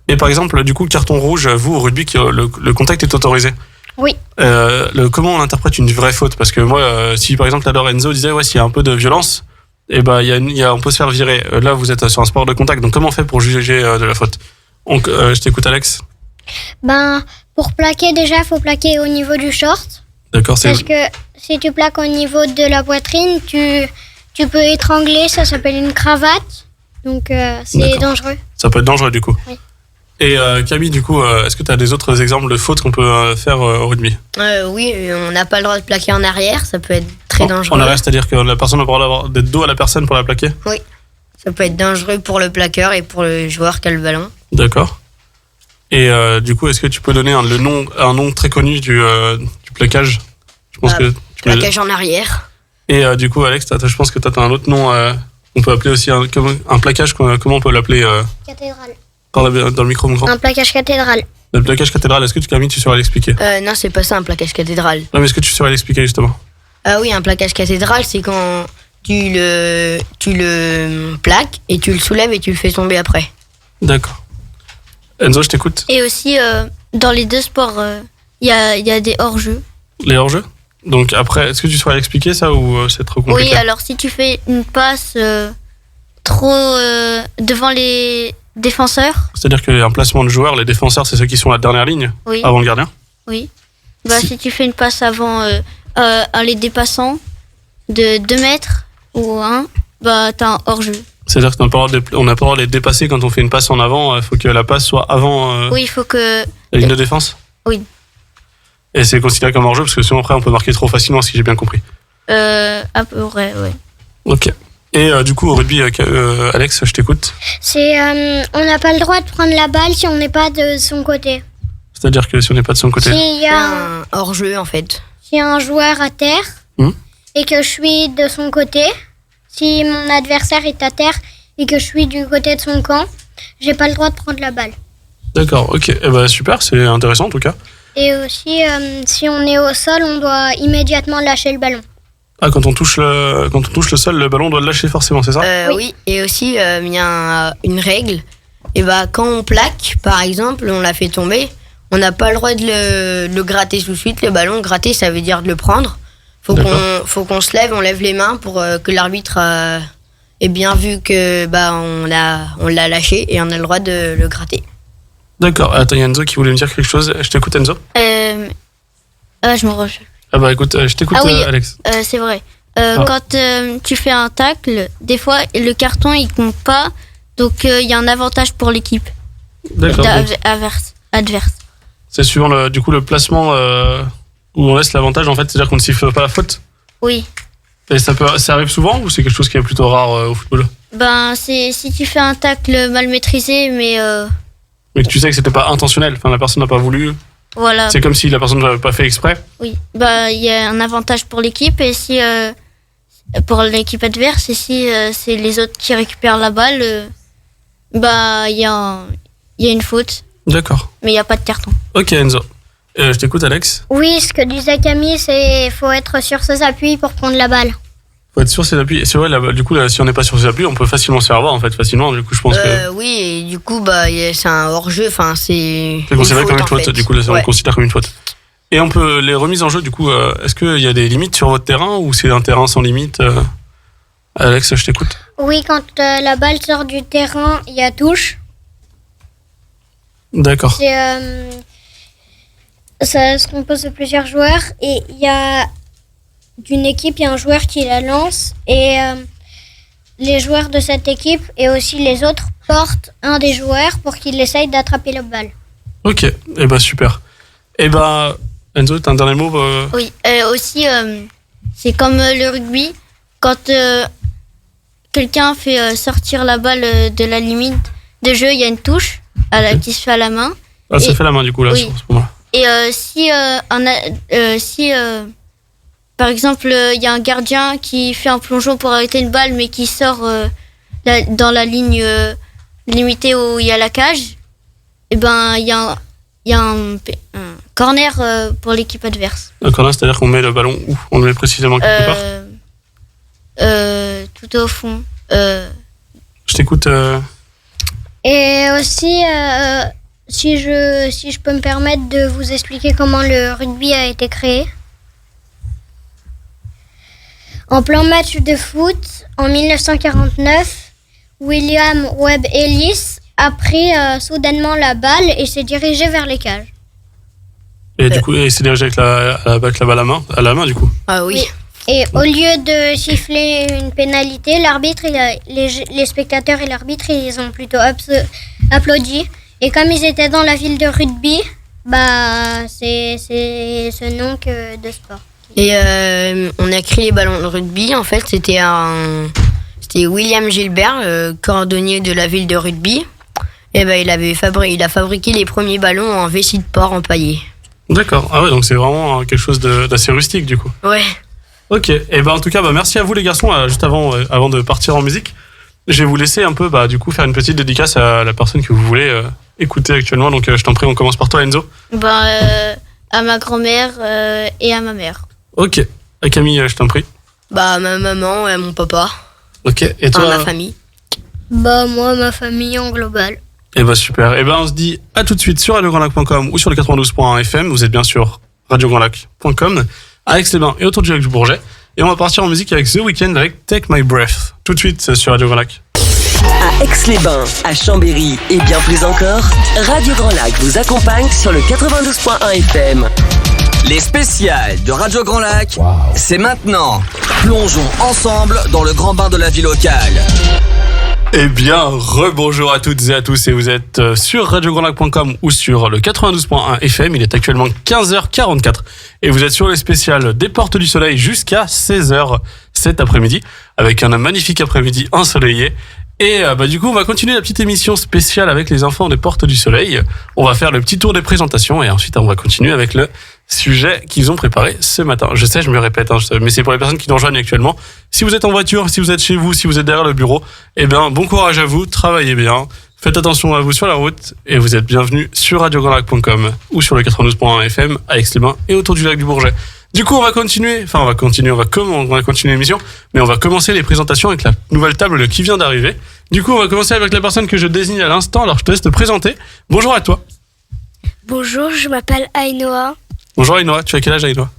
Et par exemple, du coup, carton rouge, vous, au rugby, le contact est autorisé. Oui. Comment on interprète une vraie faute? Parce que moi, si par exemple, là, Enzo disait, ouais, s'il y a un peu de violence, et ben, on peut se faire virer. Là, vous êtes sur un sport de contact, donc comment on fait pour juger de la faute? Donc, je t'écoute, Alex. Ben, pour plaquer, déjà, faut plaquer au niveau du short. D'accord, c'est. Parce que si tu plaques au niveau de la poitrine, tu peux étrangler, ça s'appelle une cravate. Donc, c'est D'accord. dangereux. Ça peut être dangereux, du coup. Oui. Et Camille, du coup, est-ce que tu as des autres exemples de fautes qu'on peut faire au rugby? Oui, on n'a pas le droit de plaquer en arrière, ça peut être très dangereux. En arrière, c'est-à-dire que la personne n'a pas le droit d'être dos à la personne pour la plaquer? Ça peut être dangereux pour le plaqueur et pour le joueur qui a le ballon. D'accord. Et du coup, est-ce que tu peux donner un nom très connu du plaquage? Je pense que tu peux- Plaquage en arrière. Et du coup, Alex, je pense que tu as un autre nom qu'on peut appeler aussi un plaquage. Comment on peut l'appeler Cathédrale. dans le micro, mon grand? Un plaquage cathédrale. Le plaquage cathédrale, est-ce que Camille, tu saurais l'expliquer? Non, c'est pas ça un plaquage cathédrale. Non, mais est-ce que tu saurais l'expliquer justement? Ah oui, un plaquage cathédrale, c'est quand tu le plaques et tu le soulèves et tu le fais tomber après. D'accord. Enzo, je t'écoute. Et aussi, dans les deux sports, il y a des hors-jeux. Les hors-jeux? Donc après, est-ce que tu saurais l'expliquer ça ou c'est trop compliqué? Oui, alors si tu fais une passe trop devant les défenseurs, C'est-à-dire qu'il y a un placement de joueurs, les défenseurs, c'est ceux qui sont à la dernière ligne, oui, avant le gardien? oui. Bah, si tu fais une passe avant en les dépassant de 2 mètres ou 1, bah t'as un hors-jeu. C'est-à-dire qu'on n'a pas le droit de les dépasser quand on fait une passe en avant, il faut que la passe soit avant Oui, il faut que... la ligne de défense? Oui. Et c'est considéré comme hors-jeu parce que sinon après on peut marquer trop facilement, si j'ai bien compris. À peu près, ouais. Ok. Et du coup au rugby, Alex, je t'écoute. C'est, on n'a pas le droit de prendre la balle si on n'est pas de son côté. C'est-à-dire que si on n'est pas de son côté. S'il y C'est a, un hors-jeu en fait. s'il y a un joueur à terre et que je suis de son côté, si mon adversaire est à terre et que je suis du côté de son camp, j'ai pas le droit de prendre la balle. D'accord, ok. Eh ben, super, c'est intéressant en tout cas. Et aussi, si on est au sol, on doit immédiatement lâcher le ballon. Ah, quand on touche le sol, le ballon doit le lâcher forcément, c'est ça? Oui, et aussi il y a une règle. Et bah quand on plaque, par exemple, on la fait tomber, on n'a pas le droit de le gratter tout de suite. Le ballon, gratter, ça veut dire de le prendre. Faut qu'on se lève, on lève les mains pour que l'arbitre ait bien vu que on l'a lâché et on a le droit de le gratter. D'accord. Attends, il y a Enzo qui voulait me dire quelque chose. Je t'écoute, Enzo. Je me refais. Ah bah écoute, je t'écoute, Ah oui. Alex. C'est vrai. Quand tu fais un tacle, des fois le carton il compte pas, donc il y a un avantage pour l'équipe D'accord. donc adverse. C'est suivant le placement où on laisse l'avantage en fait, c'est-à-dire qu'on ne siffle pas la faute. Oui. Et ça arrive souvent ou c'est quelque chose qui est plutôt rare au football? Ben c'est si tu fais un tacle mal maîtrisé, mais Mais que tu sais que c'était pas intentionnel, enfin la personne n'a pas voulu. voilà. C'est comme si la personne n'avait pas fait exprès. Oui. Bah il y a un avantage pour l'équipe et si pour l'équipe adverse et si c'est les autres qui récupèrent la balle, il y a une faute, D'accord. mais il y a pas de carton. Ok Enzo. Je t'écoute Alex. Oui, ce que disait Camille, c'est faut être sur ses appuis pour prendre la balle. Faut être sur ses appuis. C'est vrai, du coup, si on n'est pas sur ses appuis, on peut facilement se faire avoir en fait, facilement. Du coup, je pense que Oui, et du coup c'est un hors-jeu, enfin c'est considéré comme une en faute. fait. Du coup, là, on Ouais. le considère comme une faute. Et on peut les remises en jeu. Du coup, est-ce qu'il y a des limites sur votre terrain ou c'est un terrain sans limite? Alex, je t'écoute. Oui, quand la balle sort du terrain, il y a touche. D'accord. C'est, ça se compose de plusieurs joueurs et il y a d'une équipe, il y a un joueur qui la lance et les joueurs de cette équipe et aussi les autres portent un des joueurs pour qu'il essaye d'attraper la balle. Ok. Et bah super. Et bah Enzo, t'as un dernier mot? Oui, aussi, c'est comme le rugby. Quand quelqu'un fait sortir la balle de la limite de jeu, il y a une touche qui se fait à la main. Ah, ça Et- fait la main du coup là oui. sur ce moment-là. Et si par exemple, il y a un gardien qui fait un plongeon pour arrêter une balle, mais qui sort dans la ligne limitée où il y a la cage, et ben il y a il y a un corner pour l'équipe adverse. Un corner, c'est-à-dire qu'on met le ballon où? On le met précisément quelque part? Tout au fond. Je t'écoute. Et aussi, si je peux me permettre de vous expliquer comment le rugby a été créé. En plein match de foot, en 1949, William Webb Ellis a pris soudainement la balle et s'est dirigé vers les cages. Et du coup, il s'est dirigé avec la balle à la main, du coup. Ah oui. Et au lieu de siffler une pénalité, l'arbitre, les spectateurs et l'arbitre, ils ont plutôt applaudi. Et comme ils étaient dans la ville de rugby, c'est ce nom que de sport. Et on a créé les ballons de rugby. En fait, c'était William Gilbert, le cordonnier de la ville de rugby. Et il a fabriqué les premiers ballons en vessie de porc empaillé. D'accord. Ah ouais, donc c'est vraiment quelque chose d'assez rustique, du coup. Ouais. Ok. Et en tout cas, merci à vous les garçons. Juste avant de partir en musique, je vais vous laisser un peu, du coup, faire une petite dédicace à la personne que vous voulez écouter actuellement. Donc, je t'en prie, on commence par toi, Enzo. À ma grand-mère et à ma mère. Ok. À Camille, je t'en prie. Ma maman et mon papa. Ok. Et toi? Ma famille. Moi, ma famille en global. Super. On se dit à tout de suite sur radiograndlac.com ou sur le 92.1 FM. Vous êtes bien sûr radiograndlac.com, à Aix-les-Bains et autour du lac du Bourget. Et on va partir en musique avec The Weeknd avec Take My Breath. Tout de suite sur Radio Grand Lac. À Aix-les-Bains, à Chambéry et bien plus encore, Radio Grand Lac vous accompagne sur le 92.1 FM. Les spéciales de Radio Grand Lac, c'est maintenant. Plongeons ensemble dans le grand bain de la vie locale. Rebonjour à toutes et à tous, et vous êtes sur radiograndlac.com ou sur le 92.1 FM. Il est actuellement 15h44 et vous êtes sur les spéciales des Portes du Soleil jusqu'à 16h cet après-midi avec un magnifique après-midi ensoleillé. Et du coup, on va continuer la petite émission spéciale avec les enfants des Portes du Soleil. On va faire le petit tour des présentations et ensuite on va continuer avec le sujet qu'ils ont préparé ce matin. Je sais, je me répète, mais c'est pour les personnes qui nous rejoignent actuellement. Si vous êtes en voiture, si vous êtes chez vous, si vous êtes derrière le bureau, bon courage à vous, travaillez bien, faites attention à vous sur la route et vous êtes bienvenus sur radiograndlac.com ou sur le 92.1 FM à Aix-les-Bains et autour du lac du Bourget. Du coup, on va continuer l'émission, mais on va commencer les présentations avec la nouvelle table qui vient d'arriver. Du coup, on va commencer avec la personne que je désigne à l'instant. Alors, je te laisse te présenter. Bonjour à toi. Bonjour, je m'appelle Ainoa. Bonjour Ainoa, tu as quel âge Ainoa?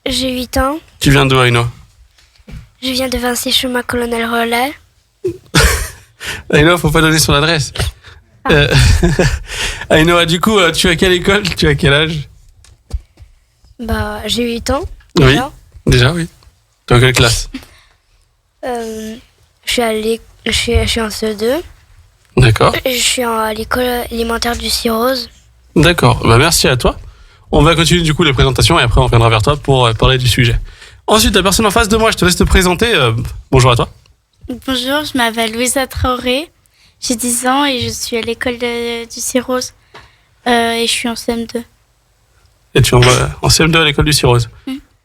J'ai 8 ans. Tu viens d'où Ainoa? Je viens de Vinci, chemin Colonel Relais. Ainoa, faut pas donner son adresse. Ainoa, du coup, tu es à quelle école? Tu as quel âge? J'ai 8 ans. Oui, déjà, oui. Tu es en quelle classe? Je suis en CE2. D'accord. Je suis à l'école élémentaire du Cirrose. D'accord, merci à toi. On va continuer du coup les présentations et après on reviendra vers toi pour parler du sujet. Ensuite, la personne en face de moi, je te laisse te présenter. Bonjour à toi. Bonjour, je m'appelle Louisa Traoré. J'ai 10 ans et je suis à l'école du Cirrose. Et je suis en CM2. Et tu es en CM2 à l'école du Cirrose.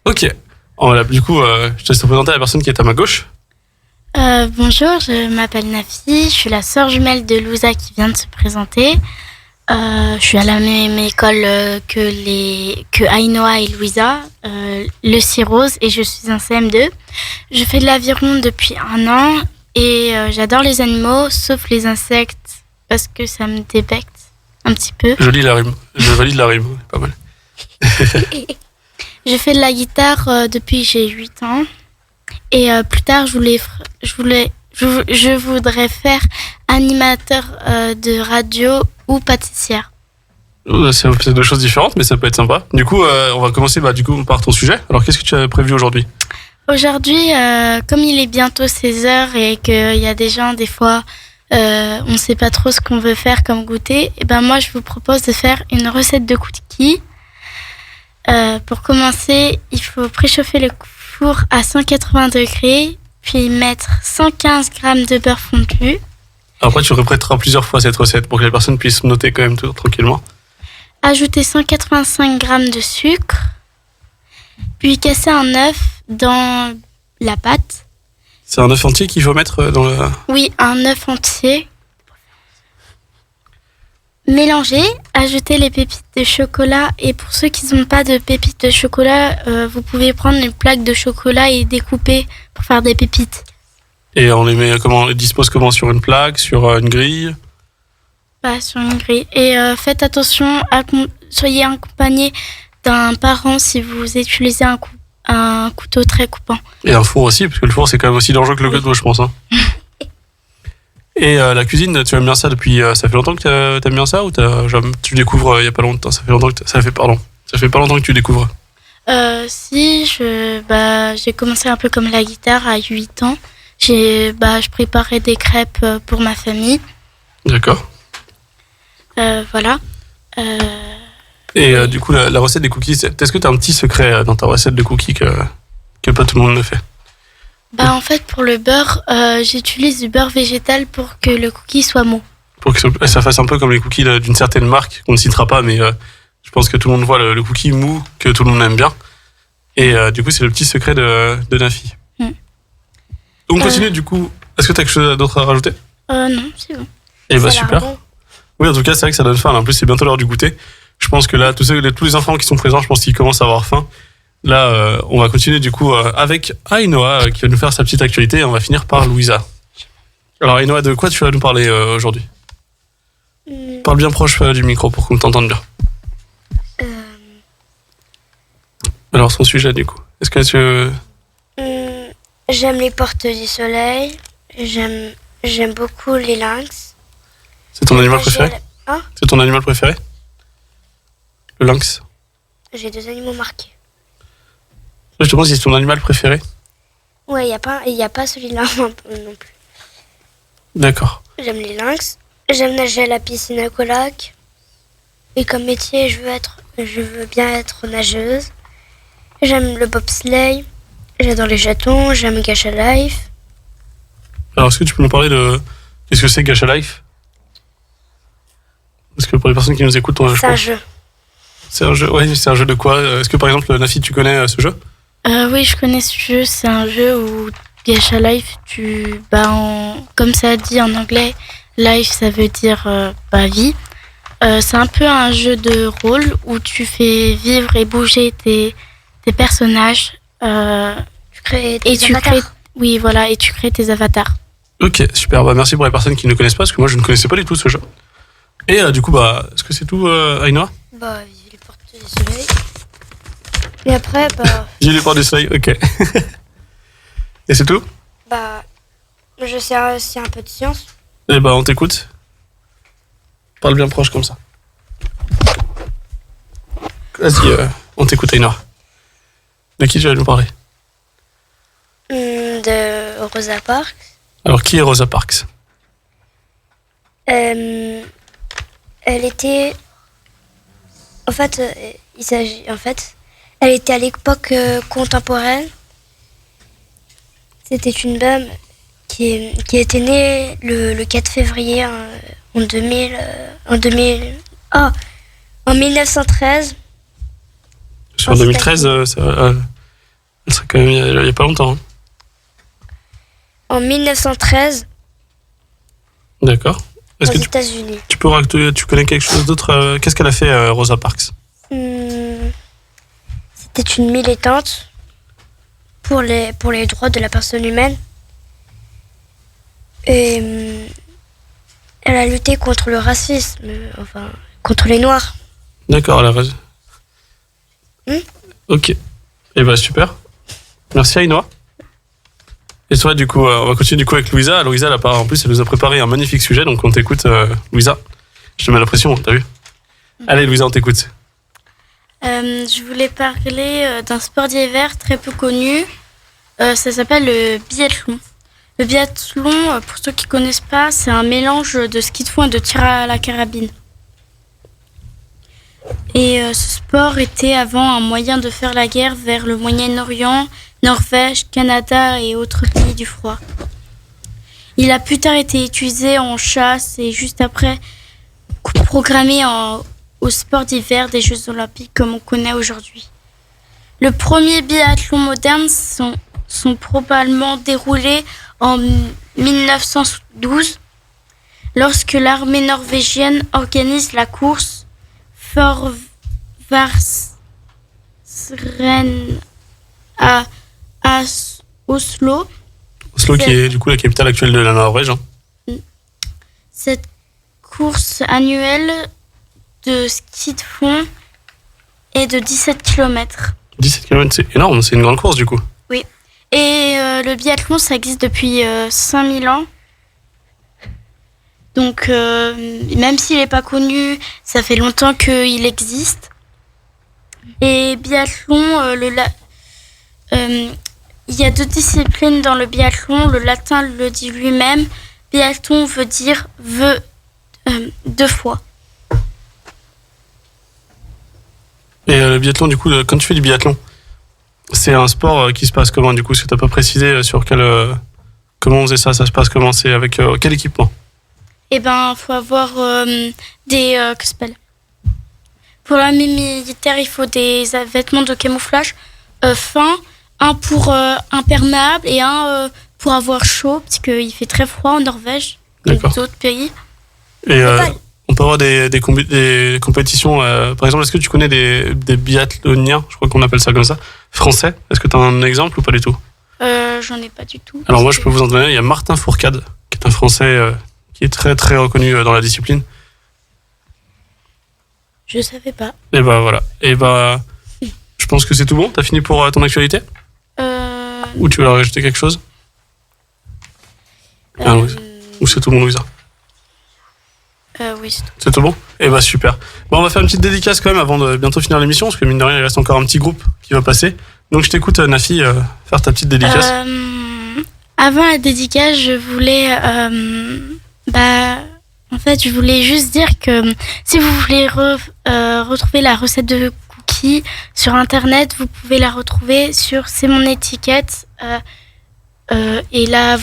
Ok. Du coup, je te laisse te présenter la personne qui est à ma gauche. Bonjour, je m'appelle Nafi. Je suis la sœur jumelle de Louisa qui vient de se présenter. Je suis à la même école que Ainoa et Louisa, le Cirrose, et je suis en CM2. Je fais de l'aviron depuis 1 an et j'adore les animaux, sauf les insectes, parce que ça me débecte un petit peu. Jolie la rime. Je valide la rime, pas mal. Je fais de la guitare depuis que j'ai 8 ans. Et plus tard, je voudrais faire animateur de radio ou pâtissière. C'est 2 choses différentes, mais ça peut être sympa. Du coup, on va commencer par ton sujet. Alors, qu'est-ce que tu as prévu aujourd'hui? Aujourd'hui, comme il est bientôt 16h et qu'il y a des gens, des fois, on ne sait pas trop ce qu'on veut faire comme goûter, et moi, je vous propose de faire une recette de cookies. Pour commencer, il faut préchauffer le four à 180 degrés, puis mettre 115 g de beurre fondu. Après, tu répéteras plusieurs fois cette recette pour que les personnes puissent noter quand même tout tranquillement. Ajouter 185 g de sucre, puis casser un œuf dans la pâte. C'est un œuf entier qu'il faut mettre dans le... Oui, un œuf entier. mélanger, ajouter les pépites de chocolat. Et pour ceux qui n'ont pas de pépites de chocolat, vous pouvez prendre une plaque de chocolat et découper pour faire des pépites. Et on les met comment, on les dispose comment, sur une plaque, sur une grille? Pas sur une grille. Et faites attention, soyez accompagné d'un parent si vous utilisez un couteau très coupant. Et un four aussi, parce que le four c'est quand même aussi dangereux que le couteau, je pense. Hein. Et la cuisine, tu aimes bien ça depuis. Ça fait longtemps que t'aimes bien ça ou tu découvres il y a pas longtemps? Ça fait pas longtemps que tu découvres. Si, j'ai commencé un peu comme la guitare à 8 ans. Je préparais des crêpes pour ma famille. D'accord. Voilà. Et du coup, la recette des cookies, est-ce que tu as un petit secret dans ta recette de cookies que pas tout le monde ne fait? En fait, pour le beurre, j'utilise du beurre végétal pour que le cookie soit mou. Pour que ça fasse un peu comme les cookies d'une certaine marque, qu'on ne citera pas, mais je pense que tout le monde voit le cookie mou, que tout le monde aime bien. Et du coup, c'est le petit secret de Nafi. On continue du coup. Est-ce que tu as quelque chose d'autre à rajouter? Non, c'est bon. Et super. Oui, en tout cas, c'est vrai que ça donne faim. En plus, c'est bientôt l'heure du goûter. Je pense que là, tous les enfants qui sont présents, je pense qu'ils commencent à avoir faim. Là, on va continuer du coup avec Ainoa qui va nous faire sa petite actualité et on va finir par Louisa. Alors Ainoa, de quoi tu vas nous parler aujourd'hui? Parle bien proche du micro pour qu'on t'entende bien. Alors son sujet du coup, est-ce que tu... J'aime les portes du soleil, j'aime beaucoup les lynx. C'est ton animal préféré? C'est ton animal préféré? Le lynx? J'ai 2 animaux marqués. Je te demande si c'est ton animal préféré. Ouais, il y a pas celui-là non plus. D'accord. J'aime les lynx. J'aime nager à la piscine à Colac. Et comme métier, je veux bien être nageuse. J'aime le bobsleigh. J'adore les jetons. J'aime Gacha Life. Alors, est-ce que tu peux nous parler de qu'est-ce que c'est Gacha Life? Parce que pour les personnes qui nous écoutent, c'est un jeu. C'est un jeu. Ouais, c'est un jeu de quoi? Est-ce que par exemple, Nafi, tu connais ce jeu? Oui, je connais ce jeu. C'est un jeu où Gacha Life, comme ça dit en anglais, life ça veut dire vie. C'est un peu un jeu de rôle où tu fais vivre et bouger tes personnages. Tu crées tes avatars. Oui, voilà, et tu crées tes avatars. Ok, super. Merci pour les personnes qui ne connaissent pas, parce que moi je ne connaissais pas du tout ce jeu. Et du coup, est-ce que c'est tout, Ainoa? Vive les portes du soleil. Et après, Vive les portes du soleil, ok. Et c'est tout? je sais aussi un peu de science. Eh on t'écoute. Parle bien proche comme ça. Vas-y, on t'écoute, Ainoa. De qui tu vas nous parler? De Rosa Parks. Alors, qui est Rosa Parks? Elle était... En fait, elle était à l'époque contemporaine. C'était une dame qui était née le 4 février en 1913. Sur 2013, elle serait quand même il n'y a pas longtemps. Hein. En 1913. D'accord. Est-ce aux que États-Unis. tu connais quelque chose d'autre? Qu'est-ce qu'elle a fait, Rosa Parks? C'était une militante pour les droits de la personne humaine. Et elle a lutté contre le racisme, contre les Noirs. D'accord, elle a raison. Ok. Et super. Merci Ainoa. Et toi, du coup, on va continuer avec Louisa. Louisa, en plus, elle nous a préparé un magnifique sujet, donc on t'écoute, Louisa. Je te mets la pression, t'as vu? Allez, Louisa, on t'écoute. Je voulais parler d'un sport d'hiver très peu connu. Ça s'appelle le biathlon. Le biathlon, pour ceux qui ne connaissent pas, c'est un mélange de ski de fond et de tir à la carabine. Et ce sport était avant un moyen de faire la guerre vers le Moyen-Orient, Norvège, Canada et autres pays du froid. Il a plus tard été utilisé en chasse et juste après programmé au sport d'hiver des Jeux Olympiques comme on connaît aujourd'hui. Le premier biathlon moderne sont probablement déroulés en 1912. lorsque l'armée norvégienne organise la course Thorvarsren à Oslo. Oslo qui est du coup la capitale actuelle de la Norvège. Hein. Cette course annuelle de ski de fond est de 17 km. 17 km, c'est énorme, c'est une grande course du coup. Oui. Et le biathlon, ça existe depuis 5000 ans. Donc, même s'il n'est pas connu, ça fait longtemps qu'il existe. Et biathlon, il y a 2 disciplines dans le biathlon. Le latin le dit lui-même. Biathlon veut dire 2 fois. Et le biathlon, du coup, quand tu fais du biathlon, c'est un sport qui se passe comment du coup? Est-ce que tu n'as pas précisé sur comment on faisait ça? Ça se passe comment? C'est avec quel équipement? Eh ben, faut avoir que s'appelle. Pour l'armée militaire, il faut des vêtements de camouflage fins, un pour imperméable et un pour avoir chaud, parce qu'il fait très froid en Norvège, comme d'autres pays. Et on peut avoir des compétitions, par exemple, est-ce que tu connais des biathloniens, je crois qu'on appelle ça comme ça, français? Est-ce que tu as un exemple ou pas du tout? J'en ai pas du tout. Alors moi, je peux vous en donner. Il y a Martin Fourcade, qui est un Français qui est très très reconnu dans la discipline. Je savais pas. Et bah voilà. Et bah, je pense que c'est tout bon. T'as fini pour ton actualité? Ou tu veux rajouter quelque chose? Ou c'est tout bon, Louisa? Oui, c'est tout. C'est tout bon? Et bah super. Bon, on va faire une petite dédicace quand même avant de bientôt finir l'émission, parce que mine de rien, il reste encore un petit groupe qui va passer. Donc je t'écoute, Nafi, faire ta petite dédicace. Avant la dédicace, je voulais... en fait, je voulais juste dire que si vous voulez retrouver la recette de cookies sur Internet, vous pouvez la retrouver sur C'est mon étiquette. Et la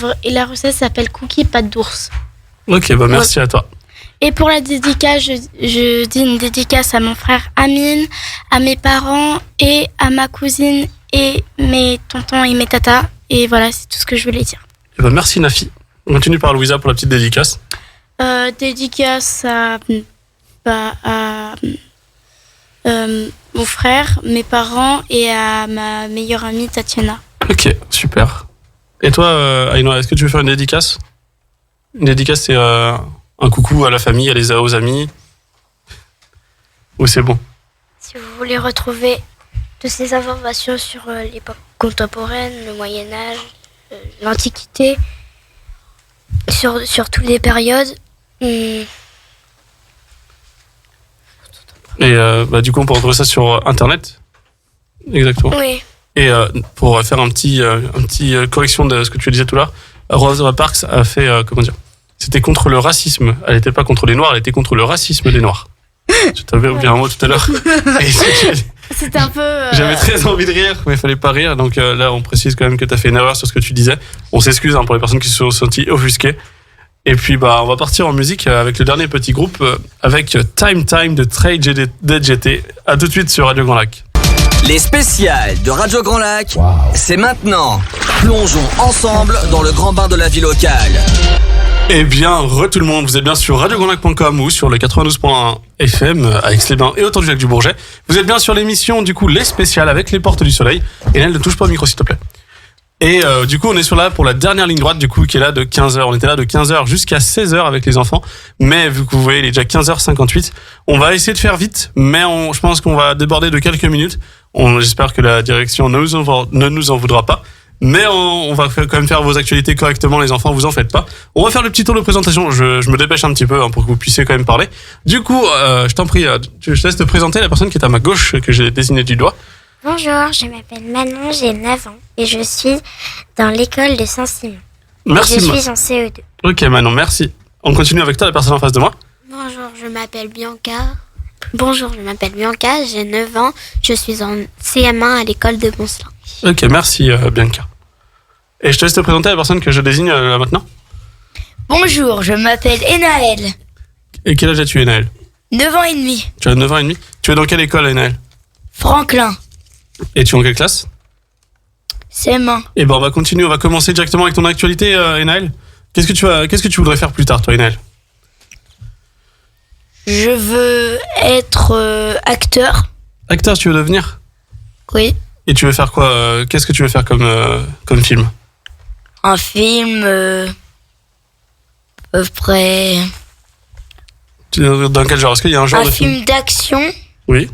recette s'appelle cookies pâte d'ours. Ok, bah merci à toi. Et pour la dédicace, je dis une dédicace à mon frère Amine, à mes parents et à ma cousine et mes tontons et mes tatas. Et voilà, c'est tout ce que je voulais dire. Et bah merci Nafi. On continue par Louisa pour la petite dédicace. Dédicace à mon frère, mes parents et à ma meilleure amie Tatiana. Ok, super. Et toi, Aïnoa, est-ce que tu veux faire une dédicace? Une dédicace, c'est un coucou à la famille, aux amis? Ou c'est bon? Si vous voulez retrouver toutes ces informations sur l'époque contemporaine, le Moyen-Âge, l'Antiquité, sur toutes les périodes. Et du coup, on peut retrouver ça sur Internet? Exactement. Oui. Et pour faire un petit correction de ce que tu disais tout à l'heure, Rosa Parks a fait, c'était contre le racisme. Elle n'était pas contre les Noirs, elle était contre le racisme des Noirs. Tu t'avais oublié un mot tout à l'heure. C'était un peu... J'avais très envie de rire, mais il fallait pas rire. Donc là, on précise quand même que tu as fait une erreur sur ce que tu disais. On s'excuse pour les personnes qui se sont senties offusquées. Et puis, on va partir en musique avec le dernier petit groupe, avec Time de Trey DJT. À tout de suite sur Radio Grand Lac. Les spéciales de Radio Grand Lac, c'est maintenant. Plongeons ensemble dans le grand bain de la vie locale. Eh bien, tout le monde, vous êtes bien sur radiograndlac.com ou sur le 92.1 FM à Aix-les-Bains et autour du lac du Bourget. Vous êtes bien sur l'émission, du coup, Les Spéciales avec les Portes du Soleil. Et là, ne touche pas au micro, s'il te plaît. Et du coup, on est sur là pour la dernière ligne droite, du coup, qui est là de 15h. On était là de 15h jusqu'à 16h avec les enfants. Mais vu que vous voyez, il est déjà 15h58. On va essayer de faire vite, mais je pense qu'on va déborder de quelques minutes. J'espère que la direction ne nous en voudra pas. Mais on va quand même faire vos actualités correctement, les enfants, vous en faites pas. On va faire le petit tour de présentation, je me dépêche un petit peu pour que vous puissiez quand même parler. Du coup, je t'en prie, je te laisse te présenter la personne qui est à ma gauche, que j'ai désignée du doigt. Bonjour, je m'appelle Manon, j'ai 9 ans et je suis dans l'école de Saint-Simon. Merci. Je suis en CE2. Ok Manon, merci. On continue avec toi, la personne en face de moi. Bonjour, je m'appelle Bianca. J'ai 9 ans, je suis en CM1 à l'école de Boncelin. Ok, merci Bianca. Et je te laisse te présenter la personne que je désigne là maintenant. Bonjour, je m'appelle Enaël. Et quel âge as-tu, Enaël? 9 ans et demi. Tu as 9 ans et demi. Tu es dans quelle école, Enaël? Franklin. Et tu es en quelle classe? CM1. Et on va continuer, on va commencer directement avec ton actualité, Enaël. Qu'est-ce que tu voudrais faire plus tard, toi, Enaël? Je veux être acteur. Acteur, tu veux devenir? Oui. Et tu veux faire quoi? Qu'est-ce que tu veux faire comme film? Un film. À peu près. Dans quel genre? Est-ce qu'il y a un genre Un de film? film d'action, Oui.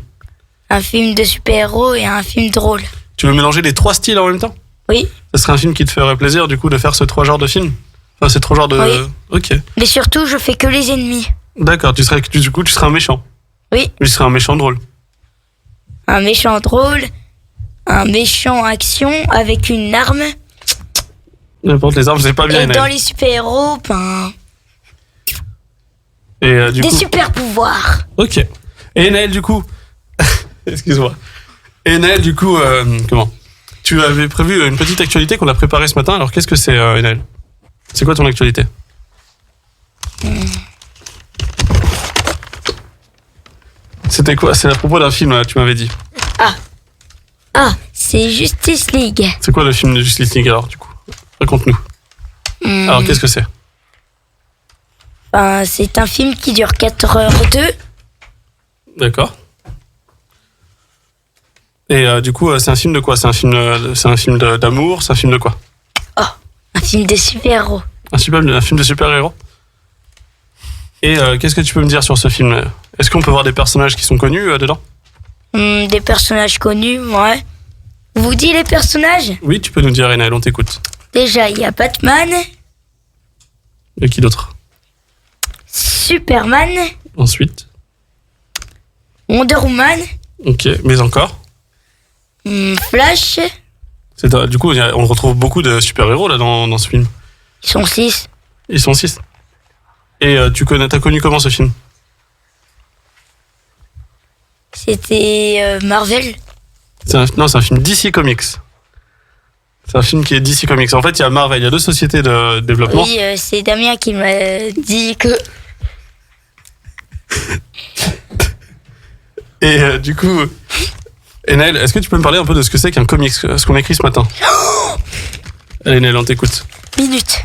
un film de super-héros et un film drôle. Tu veux mélanger les 3 styles en même temps? Oui. Ça serait un film qui te ferait plaisir du coup de faire ces 3 genres de films? Enfin, ces 3 genres de... Oui. Ok. Mais surtout, je fais que les ennemis. D'accord, du coup tu serais un méchant. Oui. Tu serais un méchant drôle. Un méchant drôle, un méchant action avec une arme. N'importe les armes, c'est pas bien. Et Enaël. dans les super-héros, ben, Et du des coup... super-pouvoirs. Ok. Et Enaël, du coup... Excuse-moi. Et Enaël, du coup, comment? Tu avais prévu une petite actualité qu'on a préparée ce matin. Alors, qu'est-ce que c'est, Enaël? C'est quoi ton actualité? C'était quoi? C'est à propos d'un film, là, tu m'avais dit. Ah, c'est Justice League. C'est quoi le film de Justice League, alors, du coup? Raconte-nous. Alors, qu'est-ce que c'est? Ben, c'est un film qui dure 4h02. D'accord. Et du coup, c'est un film de quoi? C'est un film d'amour? C'est un film de quoi? Un film de super-héros. Un film de super-héros. Et qu'est-ce que tu peux me dire sur ce film? Est-ce qu'on peut voir des personnages qui sont connus dedans? Des personnages connus, ouais. Vous dites les personnages? Oui, tu peux nous dire, Enaël, on t'écoute. Déjà, il y a Batman, Et qui d'autre? Superman, Ensuite? Wonder Woman, Ok, mais encore? Flash. Du coup, on retrouve beaucoup de super-héros là dans ce film. Ils sont 6. Ils sont 6. Et t'as connu comment ce film? C'était Marvel. Non, c'est un film DC Comics. C'est un film qui est DC Comics. En fait, il y a Marvel, il y a 2 sociétés de développement. Oui, c'est Damien qui m'a dit que... Et du coup, Enaël, est-ce que tu peux me parler un peu de ce que c'est qu'un comics, ce qu'on a écrit ce matin? Allez, Enaël, on t'écoute. Minute.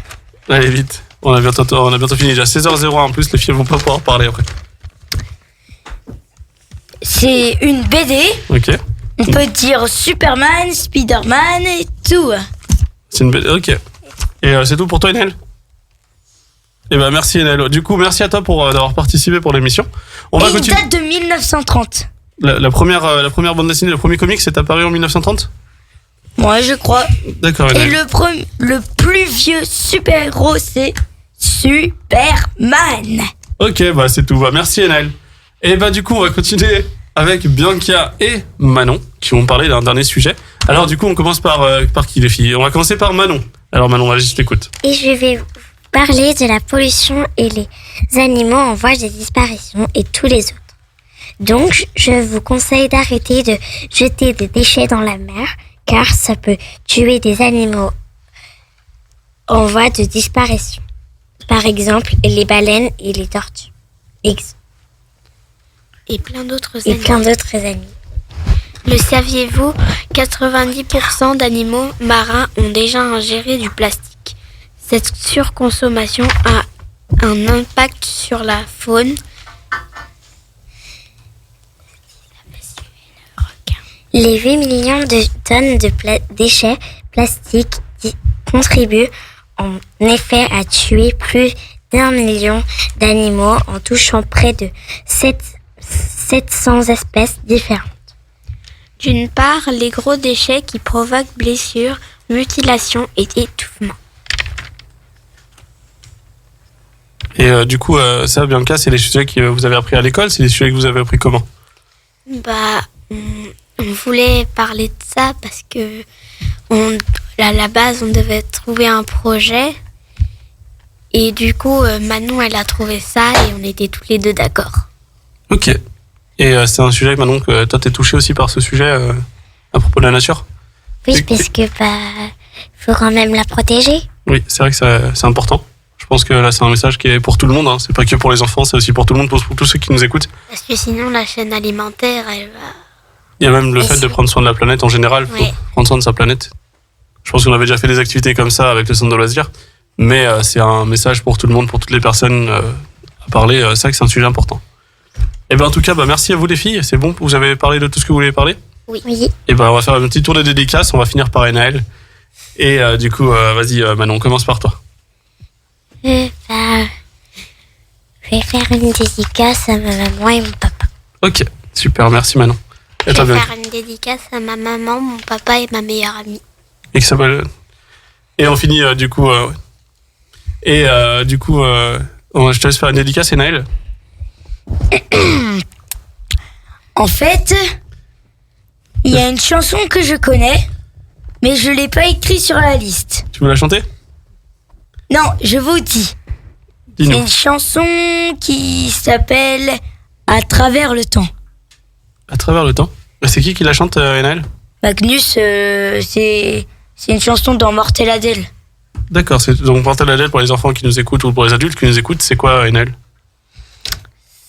Allez, vite. On a bientôt fini. Déjà 16h01 en plus, les filles vont pas pouvoir parler après. C'est une BD. Ok. On peut dire Superman, Spider-Man et tout. C'est une belle. Ok. Et c'est tout pour toi, Enaël? Eh ben merci, Enaël. Du coup, merci à toi d'avoir participé pour l'émission. On va Et continuer. il date de 1930. La première bande dessinée, le premier comics, c'est apparu en 1930? Moi, je crois. D'accord, Et Enaël. le plus vieux super-héros, c'est Superman. Ok, bah c'est tout. Bah, merci, Enaël. Et bah du coup, on va continuer avec Bianca et Manon qui vont parler d'un dernier sujet. Alors du coup, on commence par qui, les filles? On va commencer par Manon. Alors Manon, vas-y, je t'écoute. Et je vais vous parler de la pollution et les animaux en voie de disparition et tous les autres. Donc, je vous conseille d'arrêter de jeter des déchets dans la mer, car ça peut tuer des animaux en voie de disparition. Par exemple, les baleines et les tortues. Et plein d'autres Et animaux. plein d'autres animaux. Le saviez-vous? 90% d'animaux marins ont déjà ingéré du plastique. Cette surconsommation a un impact sur la faune. Les 8 millions de tonnes de déchets plastiques contribuent en effet à tuer plus d'1 million d'animaux en touchant près de 700 espèces différentes. D'une part, les gros déchets qui provoquent blessures, mutilations et étouffement. Et du coup, ça, Bianca, c'est les sujets que vous avez appris à l'école? C'est les sujets que vous avez appris comment? On voulait parler de ça parce que à la base, on devait trouver un projet. Et du coup, Manon, elle a trouvé ça et on était tous les deux d'accord. Ok. Et c'est un sujet, Manon, que toi, t'es touché aussi par ce sujet à propos de la nature? Oui, parce que faut quand même la protéger. Oui, c'est vrai que c'est important. Je pense que là, c'est un message qui est pour tout le monde. Hein. C'est pas que pour les enfants, c'est aussi pour tout le monde, pour tous ceux qui nous écoutent. Parce que sinon, la chaîne alimentaire, elle va... Il y a même le fait de prendre soin de la planète en général. Faut Ouais. prendre soin de sa planète. Je pense qu'on avait déjà fait des activités comme ça avec le centre de loisirs. Mais c'est un message pour tout le monde, pour toutes les personnes à parler. C'est vrai que c'est un sujet important. Et ben en tout cas, merci à vous les filles. C'est bon, vous avez parlé de tout ce que vous voulez parler? Oui. Et on va faire un petit tour de dédicaces. On va finir par Enaël. Et du coup, vas-y Manon, commence par toi. Je vais faire une dédicace à ma maman et mon papa. Ok, super, merci Manon. Et Je toi, vais Bianca? faire une dédicace à ma maman, mon papa et ma meilleure amie. Et qui s'appelle. Et on finit du coup. Je te laisse faire une dédicace, Enaël. En fait, il y a une chanson que je connais, mais je l'ai pas écrite sur la liste. Tu veux la chanter? Non, je vous dis. C'est Dis-nous. une chanson qui s'appelle À travers le temps. À travers le temps. C'est qui la chante, Enaël? Magnus, c'est une chanson dans Mortel Adèle. D'accord, c'est donc Mortel Adèle pour les enfants qui nous écoutent ou pour les adultes qui nous écoutent, c'est quoi, Enaël?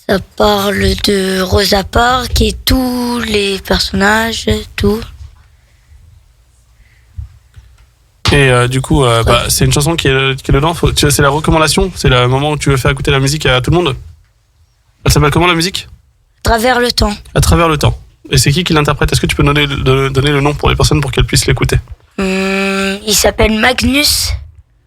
Ça parle de Rosa Parks et tous les personnages, tout. Et du coup, c'est une chanson qui est dedans. C'est la recommandation. C'est le moment où tu veux faire écouter la musique à tout le monde. Elle s'appelle comment la musique? À travers le temps. À travers le temps. Et c'est qui l'interprète? Est-ce que tu peux donner le nom pour les personnes pour qu'elles puissent l'écouter? Il s'appelle Magnus.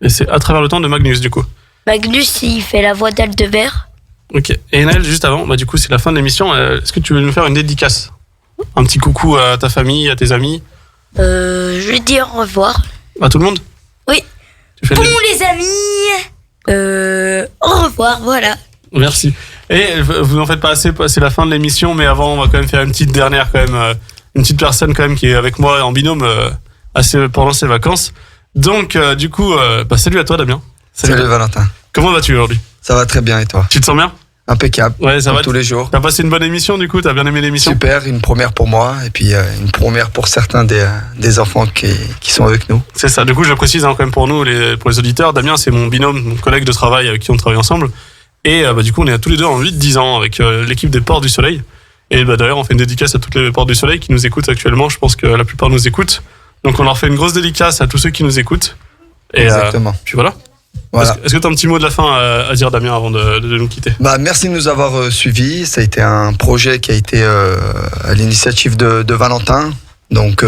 Et c'est À travers le temps de Magnus, du coup. Magnus, il fait la voix d'Aldebert. Ok. Et Enaël, juste avant, du coup, c'est la fin de l'émission. Est-ce que tu veux nous faire une dédicace? Un petit coucou à ta famille, à tes amis? Je dis au revoir. À tout le monde? Oui. Bon, les amis, au revoir, voilà. Merci. Et vous n'en faites pas assez, c'est la fin de l'émission, mais avant, on va quand même faire une petite dernière, quand même, une petite personne quand même qui est avec moi en binôme pendant ces vacances. Donc, du coup, salut à toi, Damien. Salut Valentin. Comment vas-tu aujourd'hui? Ça va très bien et toi? Tu te sens bien? Impeccable. Ouais, ça comme va. Tous les jours. T'as passé une bonne émission du coup? T'as bien aimé l'émission? Super, une première pour moi et puis une première pour certains des enfants qui sont avec nous. C'est ça. Du coup, je précise quand même pour nous, pour les auditeurs, Damien, c'est mon binôme, mon collègue de travail avec qui on travaille ensemble. Et du coup, on est tous les deux en 8-10 ans avec l'équipe des Portes du Soleil. Et d'ailleurs, on fait une dédicace à toutes les Portes du Soleil qui nous écoutent actuellement. Je pense que la plupart nous écoutent. Donc, on leur fait une grosse dédicace à tous ceux qui nous écoutent. Et, exactement. Puis voilà. Voilà. Est-ce que tu as un petit mot de la fin à dire, Damien, avant de nous quitter? Merci de nous avoir suivis. Ça a été un projet qui a été à l'initiative de Valentin. Donc,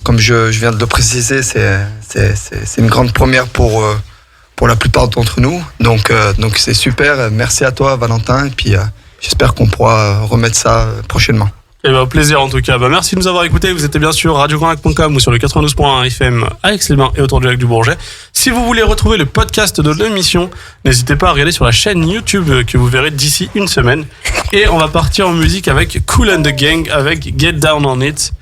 comme je viens de le préciser, c'est une grande première pour la plupart d'entre nous. Donc c'est super. Merci à toi, Valentin. Et puis, j'espère qu'on pourra remettre ça prochainement. Et au plaisir en tout cas. Merci de nous avoir écoutés. Vous étiez bien sûr radiograndlac.com ou sur le 92.1 FM à Aix-les-Bains et autour du lac du Bourget. Si vous voulez retrouver le podcast de l'émission, n'hésitez pas à regarder sur la chaîne YouTube que vous verrez d'ici une semaine. Et on va partir en musique avec Kool and the Gang avec Get Down on It.